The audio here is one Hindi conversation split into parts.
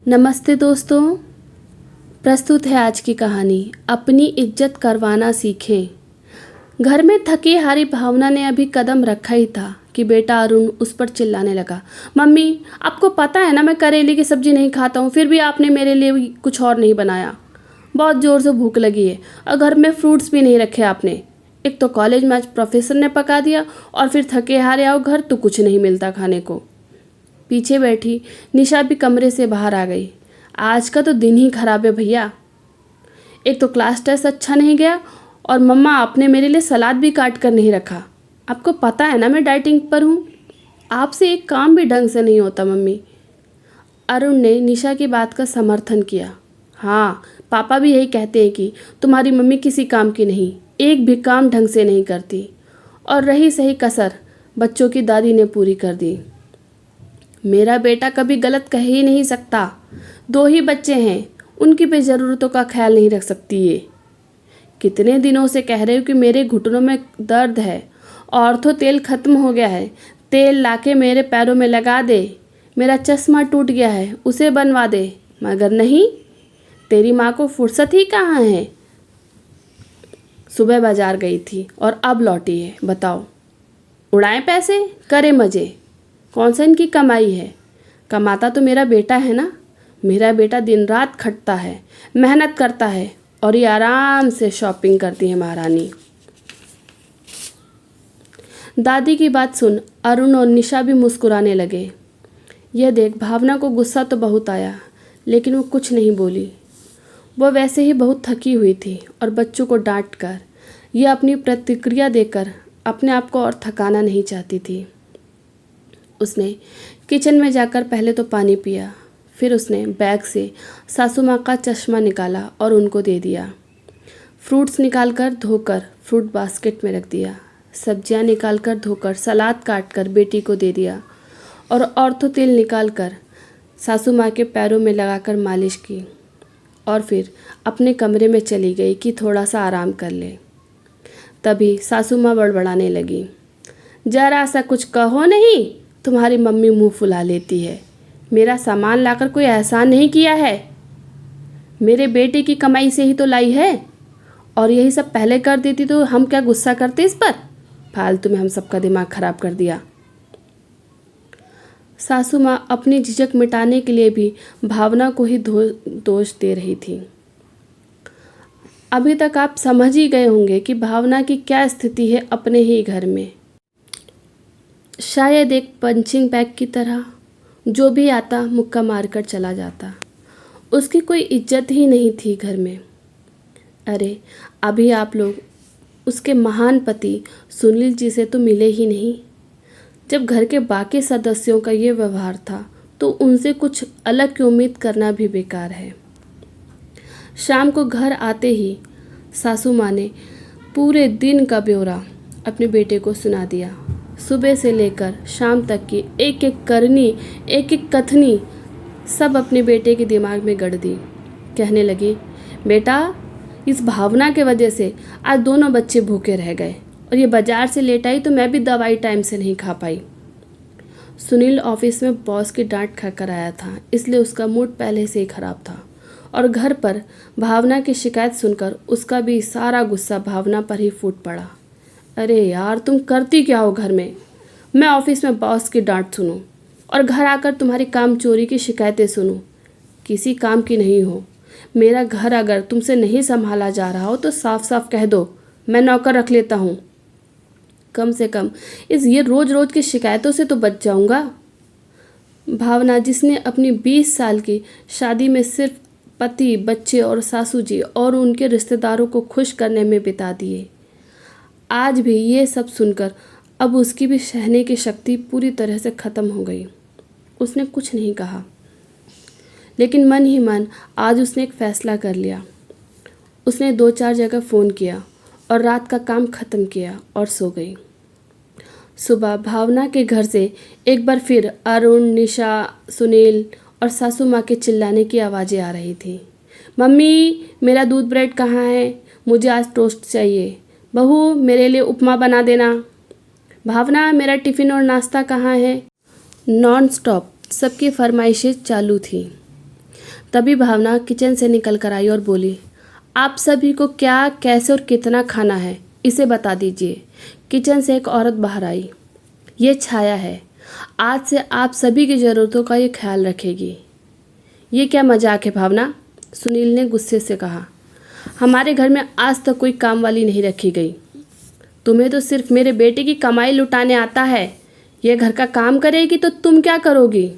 नमस्ते दोस्तों। प्रस्तुत है आज की कहानी अपनी इज्जत करवाना सीखें। घर में थकी हारी भावना ने अभी कदम रखा ही था कि बेटा अरुण उस पर चिल्लाने लगा। मम्मी, आपको पता है ना मैं करेले की सब्जी नहीं खाता हूँ, फिर भी आपने मेरे लिए भी कुछ और नहीं बनाया। बहुत ज़ोर से भूख लगी है और घर में फ्रूट्स भी नहीं रखे आपने। एक तो कॉलेज में आज प्रोफेसर ने पका दिया और फिर थके हारे आओ घर तो कुछ नहीं मिलता खाने को। पीछे बैठी निशा भी कमरे से बाहर आ गई। आज का तो दिन ही खराब है भैया। एक तो क्लास टेस्ट अच्छा नहीं गया और मम्मा आपने मेरे लिए सलाद भी काट कर नहीं रखा। आपको पता है ना मैं डाइटिंग पर हूँ। आपसे एक काम भी ढंग से नहीं होता मम्मी। अरुण ने निशा की बात का समर्थन किया। हाँ, पापा भी यही कहते हैं कि तुम्हारी मम्मी किसी काम की नहीं, एक भी काम ढंग से नहीं करती। और रही सही कसर बच्चों की दादी ने पूरी कर दी। मेरा बेटा कभी गलत कह ही नहीं सकता। 2 ही बच्चे हैं, उनकी भी ज़रूरतों का ख्याल नहीं रख सकती ये। कितने दिनों से कह रहे हो कि मेरे घुटनों में दर्द है, ऑर्थो तेल ख़त्म हो गया है, तेल लाके मेरे पैरों में लगा दे। मेरा चश्मा टूट गया है, उसे बनवा दे। मगर नहीं, तेरी माँ को फुर्सत ही कहाँ है। सुबह बाजार गई थी और अब लौटी है। बताओ, उड़ाएं पैसे, करे मज़े। कौन सा इनकी कमाई है। कमाता तो मेरा बेटा है ना। मेरा बेटा दिन रात खटता है, मेहनत करता है और ये आराम से शॉपिंग करती है महारानी। दादी की बात सुन अरुण और निशा भी मुस्कुराने लगे। यह देख भावना को गुस्सा तो बहुत आया, लेकिन वो कुछ नहीं बोली। वो वैसे ही बहुत थकी हुई थी और बच्चों को डांट कर यह अपनी प्रतिक्रिया देकर अपने आप को और थकाना नहीं चाहती थी। उसने किचन में जाकर पहले तो पानी पिया, फिर उसने बैग से सासू माँ का चश्मा निकाला और उनको दे दिया। फ्रूट्स निकालकर धोकर फ्रूट बास्केट में रख दिया। सब्जियाँ निकालकर धोकर सलाद काटकर बेटी को दे दिया और ऑर्थो तेल निकालकर सासू माँ के पैरों में लगाकर मालिश की और फिर अपने कमरे में चली गई कि थोड़ा सा आराम कर ले। तभी सासू माँ बड़बड़ाने लगी। जरा सा कुछ कहो नहीं, तुम्हारी मम्मी मुंह फुला लेती है। मेरा सामान लाकर कोई एहसान नहीं किया है। मेरे बेटे की कमाई से ही तो लाई है और यही सब पहले कर देती तो हम क्या गुस्सा करते इस पर। फालतू में हम सबका दिमाग खराब कर दिया। सासू माँ अपनी झिझक मिटाने के लिए भी भावना को ही दोष दे रही थी। अभी तक आप समझ ही गए होंगे कि भावना की क्या स्थिति है अपने ही घर में। शायद एक पंचिंग बैग की तरह, जो भी आता मुक्का मारकर चला जाता। उसकी कोई इज्जत ही नहीं थी घर में। अरे अभी आप लोग उसके महान पति सुनील जी से तो मिले ही नहीं। जब घर के बाकी सदस्यों का ये व्यवहार था तो उनसे कुछ अलग की उम्मीद करना भी बेकार है। शाम को घर आते ही सासू माँ ने पूरे दिन का ब्यौरा अपने बेटे को सुना दिया। सुबह से लेकर शाम तक की एक एक करनी, एक एक कथनी सब अपने बेटे के दिमाग में गढ़ दी। कहने लगी, बेटा इस भावना के वजह से आज दोनों बच्चे भूखे रह गए और ये बाजार से लेट आई तो मैं भी दवाई टाइम से नहीं खा पाई। सुनील ऑफिस में बॉस की डांट खाकर आया था, इसलिए उसका मूड पहले से ही खराब था और घर पर भावना की शिकायत सुनकर उसका भी सारा गुस्सा भावना पर ही फूट पड़ा। अरे यार, तुम करती क्या हो घर में। मैं ऑफिस में बॉस की डांट सुनूं और घर आकर तुम्हारी काम चोरी की शिकायतें सुनूं। किसी काम की नहीं हो। मेरा घर अगर तुमसे नहीं संभाला जा रहा हो तो साफ साफ कह दो, मैं नौकर रख लेता हूँ। कम से कम ये रोज़ रोज़ की शिकायतों से तो बच जाऊँगा। भावना, जिसने अपनी 20 साल की शादी में सिर्फ पति, बच्चे और सासू जी और उनके रिश्तेदारों को खुश करने में बिता दिए, आज भी ये सब सुनकर अब उसकी भी सहने की शक्ति पूरी तरह से ख़त्म हो गई। उसने कुछ नहीं कहा, लेकिन मन ही मन आज उसने एक फ़ैसला कर लिया। उसने 2-4 जगह फ़ोन किया और रात का काम ख़त्म किया और सो गई। सुबह भावना के घर से एक बार फिर अरुण, निशा, सुनील और सासू माँ के चिल्लाने की आवाज़ें आ रही थी। मम्मी, मेरा दूध ब्रेड कहाँ है, मुझे आज टोस्ट चाहिए। बहू, मेरे लिए उपमा बना देना। भावना, मेरा टिफ़िन और नाश्ता कहाँ है। नॉन स्टॉप सबकी फरमाइशें चालू थी। तभी भावना किचन से निकल कर आई और बोली, आप सभी को क्या, कैसे और कितना खाना है, इसे बता दीजिए। किचन से एक औरत बाहर आई। ये छाया है, आज से आप सभी की ज़रूरतों का ये ख्याल रखेगी। ये क्या मजाक है भावना, सुनील ने गुस्से से कहा। हमारे घर में आज तक कोई काम वाली नहीं रखी गई। तुम्हें तो सिर्फ मेरे बेटे की कमाई लुटाने आता है। ये घर का काम करेगी तो तुम क्या करोगी?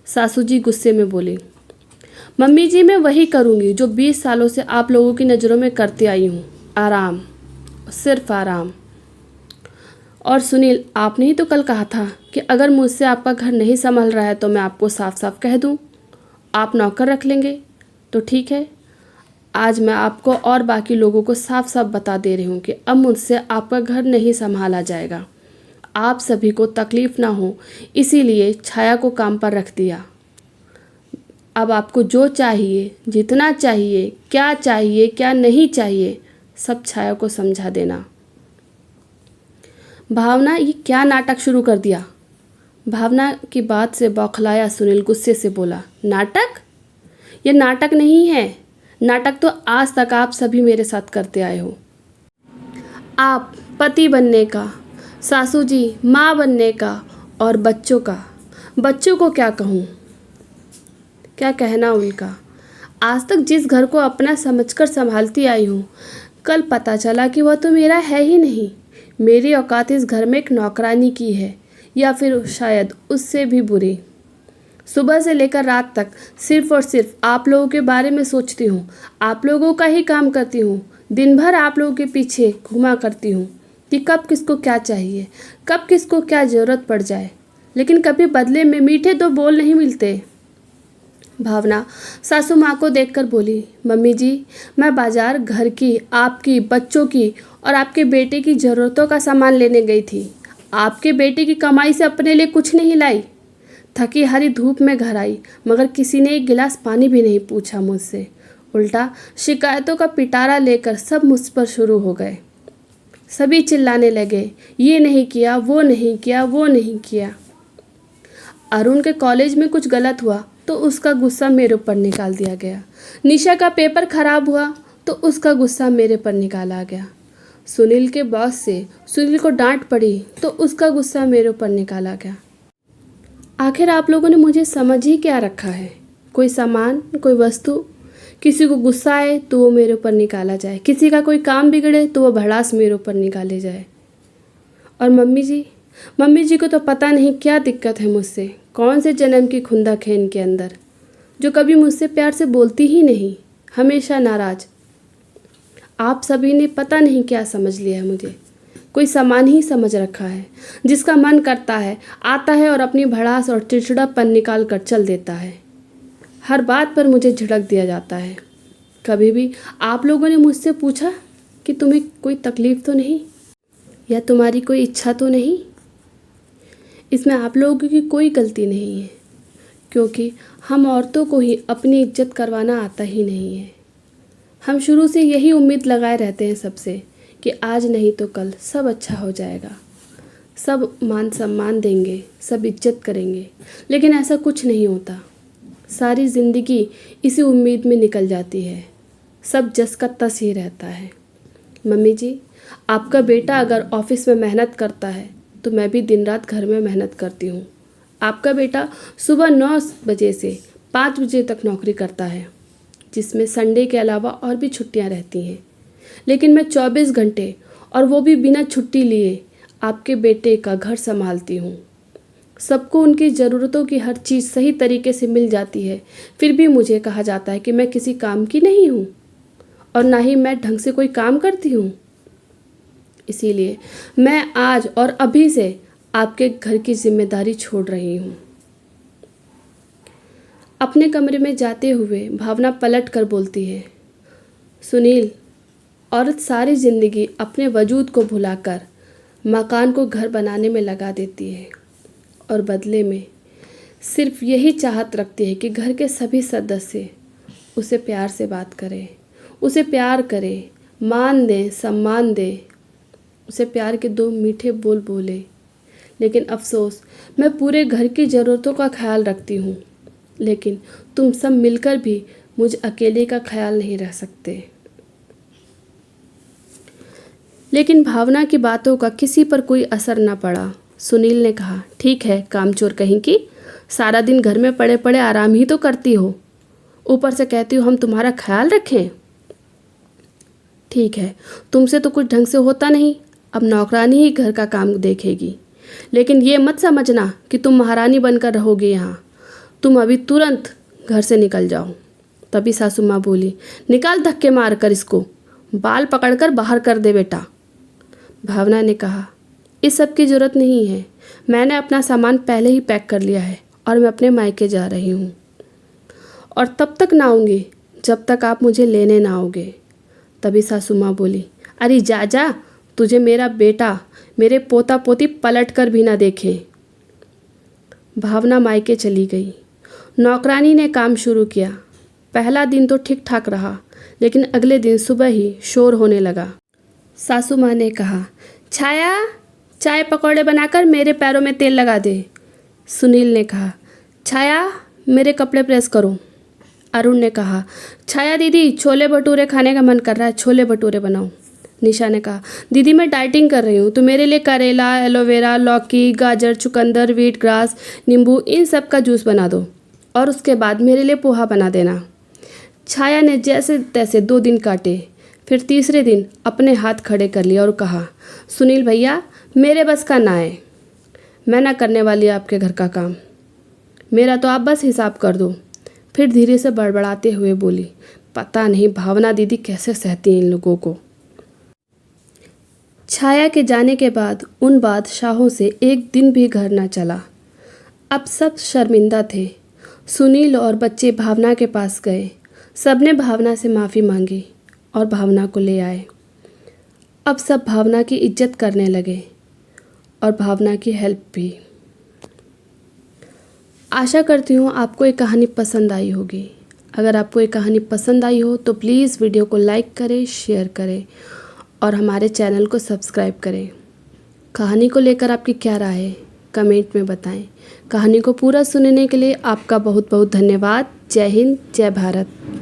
सासू जी गुस्से में बोली। मम्मी जी, मैं वही करूँगी जो 20 सालों से आप लोगों की नज़रों में करती आई हूँ, आराम, सिर्फ आराम। और सुनील, आपने ही तो कल कहा था कि अगर मुझसे आपका घर नहीं संभल रहा है तो मैं आपको साफ साफ कह दूँ, आप नौकर रख लेंगे। तो ठीक है, आज मैं आपको और बाकी लोगों को साफ साफ बता दे रही हूँ कि अब मुझसे आपका घर नहीं संभाला जाएगा। आप सभी को तकलीफ़ ना हो, इसीलिए छाया को काम पर रख दिया। अब आपको जो चाहिए, जितना चाहिए, क्या नहीं चाहिए, सब छाया को समझा देना। भावना, ये क्या नाटक शुरू कर दिया? भावना की बात से बौखलाया सुनील गुस्से से बोला, नाटक? ये नाटक नहीं है। नाटक तो आज तक आप सभी मेरे साथ करते आए हो। आप पति बनने का, सासू जी माँ बनने का, और बच्चों का। बच्चों को क्या कहूँ, क्या कहना उनका। आज तक जिस घर को अपना समझकर संभालती आई हूँ, कल पता चला कि वह तो मेरा है ही नहीं। मेरी औकात इस घर में एक नौकरानी की है, या फिर शायद उससे भी बुरी। सुबह से लेकर रात तक सिर्फ और सिर्फ आप लोगों के बारे में सोचती हूँ, आप लोगों का ही काम करती हूँ। दिन भर आप लोगों के पीछे घुमा करती हूँ कि कब किसको क्या चाहिए, कब किसको क्या ज़रूरत पड़ जाए, लेकिन कभी बदले में मीठे दो बोल नहीं मिलते। भावना सासू माँ को देखकर बोली, मम्मी जी, मैं बाजार घर की, आपकी, बच्चों की और आपके बेटे की ज़रूरतों का सामान लेने गई थी। आपके बेटे की कमाई से अपने लिए कुछ नहीं लाई। थकी हारी धूप में घर आई, मगर किसी ने एक गिलास पानी भी नहीं पूछा मुझसे। उल्टा शिकायतों का पिटारा लेकर सब मुझ पर शुरू हो गए। सभी चिल्लाने लगे, ये नहीं किया, वो नहीं किया, वो नहीं किया। अरुण के कॉलेज में कुछ गलत हुआ तो उसका गुस्सा मेरे ऊपर निकाल दिया गया। निशा का पेपर खराब हुआ तो उसका गुस्सा मेरे पर निकाला गया। सुनील के बॉस से सुनील को डांट पड़ी तो उसका गुस्सा मेरे ऊपर निकाला गया। आखिर आप लोगों ने मुझे समझ ही क्या रखा है? कोई सामान, कोई वस्तु, किसी को गुस्सा आए तो वो मेरे ऊपर निकाला जाए, किसी का कोई काम बिगड़े तो वो भड़ास मेरे ऊपर निकाले जाए। और मम्मी जी को तो पता नहीं क्या दिक्कत है मुझसे, कौन से जन्म की खुंदक है इनके अंदर, जो कभी मुझसे प्यार से बोलती ही नहीं, हमेशा नाराज। आप सभी ने पता नहीं क्या समझ लिया है मुझे, कोई सामान ही समझ रखा है, जिसका मन करता है आता है और अपनी भड़ास और चिड़चिड़ापन निकाल कर चल देता है। हर बात पर मुझे झिड़क दिया जाता है। कभी भी आप लोगों ने मुझसे पूछा कि तुम्हें कोई तकलीफ़ तो नहीं, या तुम्हारी कोई इच्छा तो नहीं? इसमें आप लोगों की कोई गलती नहीं है, क्योंकि हम औरतों को ही अपनी इज्जत करवाना आता ही नहीं है। हम शुरू से यही उम्मीद लगाए रहते हैं सबसे कि आज नहीं तो कल सब अच्छा हो जाएगा, सब मान सम्मान देंगे, सब इज्जत करेंगे, लेकिन ऐसा कुछ नहीं होता। सारी ज़िंदगी इसी उम्मीद में निकल जाती है, सब जस का तस ही रहता है। मम्मी जी, आपका बेटा अगर ऑफिस में मेहनत करता है तो मैं भी दिन रात घर में मेहनत करती हूँ। आपका बेटा सुबह 9 बजे से 5 बजे तक नौकरी करता है, जिसमें संडे के अलावा और भी छुट्टियाँ रहती हैं, लेकिन मैं 24 घंटे और वो भी बिना छुट्टी लिए आपके बेटे का घर संभालती हूँ। सबको उनकी ज़रूरतों की हर चीज़ सही तरीके से मिल जाती है, फिर भी मुझे कहा जाता है कि मैं किसी काम की नहीं हूँ और ना ही मैं ढंग से कोई काम करती हूँ। इसीलिए मैं आज और अभी से आपके घर की जिम्मेदारी छोड़ रही हूँ। अपने कमरे में जाते हुए भावना पलट कर बोलती है, सुनील, औरत सारी ज़िंदगी अपने वजूद को भुलाकर मकान को घर बनाने में लगा देती है और बदले में सिर्फ यही चाहत रखती है कि घर के सभी सदस्य उसे प्यार से बात करें, उसे प्यार करें, मान दें, सम्मान दें, उसे प्यार के 2 मीठे बोल बोले। लेकिन अफसोस, मैं पूरे घर की ज़रूरतों का ख्याल रखती हूँ, लेकिन तुम सब मिलकर भी मुझ अकेले का ख्याल नहीं रख सकते। लेकिन भावना की बातों का किसी पर कोई असर न पड़ा। सुनील ने कहा, ठीक है कामचोर कहीं की, सारा दिन घर में पड़े पड़े आराम ही तो करती हो, ऊपर से कहती हो हम तुम्हारा ख्याल रखें। ठीक है, तुमसे तो कुछ ढंग से होता नहीं, अब नौकरानी ही घर का काम देखेगी। लेकिन ये मत समझना कि तुम महारानी बनकर रहोगे यहाँ। तुम अभी तुरंत घर से निकल जाओ। तभी सासू माँ बोली, निकाल धक्के मार कर इसको, बाल पकड़कर बाहर कर दे बेटा। भावना ने कहा, इस सब की ज़रूरत नहीं है, मैंने अपना सामान पहले ही पैक कर लिया है और मैं अपने मायके जा रही हूँ, और तब तक ना आऊँगी जब तक आप मुझे लेने ना आओगे। तभी सासू माँ बोली, अरे जा जा, तुझे मेरा बेटा, मेरे पोता पोती पलट कर भी ना देखें। भावना मायके चली गई। नौकरानी ने काम शुरू किया। पहला दिन तो ठीक ठाक रहा, लेकिन अगले दिन सुबह ही शोर होने लगा। सासू माँ ने कहा, छाया, चाय पकौड़े बनाकर मेरे पैरों में तेल लगा दे। सुनील ने कहा, छाया, मेरे कपड़े प्रेस करो। अरुण ने कहा, छाया दीदी, छोले भटूरे खाने का मन कर रहा है, छोले भटूरे बनाओ। निशा ने कहा, दीदी मैं डाइटिंग कर रही हूँ, तो मेरे लिए करेला, एलोवेरा, लौकी, गाजर, चुकंदर, व्हीट ग्रास, नींबू, इन सब का जूस बना दो, और उसके बाद मेरे लिए पोहा बना देना। छाया ने जैसे तैसे 2 दिन काटे, फिर तीसरे दिन अपने हाथ खड़े कर लिया और कहा, सुनील भैया, मेरे बस का ना है, मैं ना करने वाली आपके घर का काम, मेरा तो आप बस हिसाब कर दो। फिर धीरे से बड़बड़ाते हुए बोली, पता नहीं भावना दीदी कैसे सहती हैं इन लोगों को। छाया के जाने के बाद उन बादशाहों से एक दिन भी घर न चला। अब सब शर्मिंदा थे। सुनील और बच्चे भावना के पास गए। सबने भावना से माफ़ी मांगी और भावना को ले आए। अब सब भावना की इज्जत करने लगे और भावना की हेल्प भी। आशा करती हूँ आपको ये कहानी पसंद आई होगी। अगर आपको ये कहानी पसंद आई हो तो प्लीज़ वीडियो को लाइक करें, शेयर करें और हमारे चैनल को सब्सक्राइब करें। कहानी को लेकर आपकी क्या राय है कमेंट में बताएं। कहानी को पूरा सुनने के लिए आपका बहुत बहुत धन्यवाद। जय हिंद, जय भारत।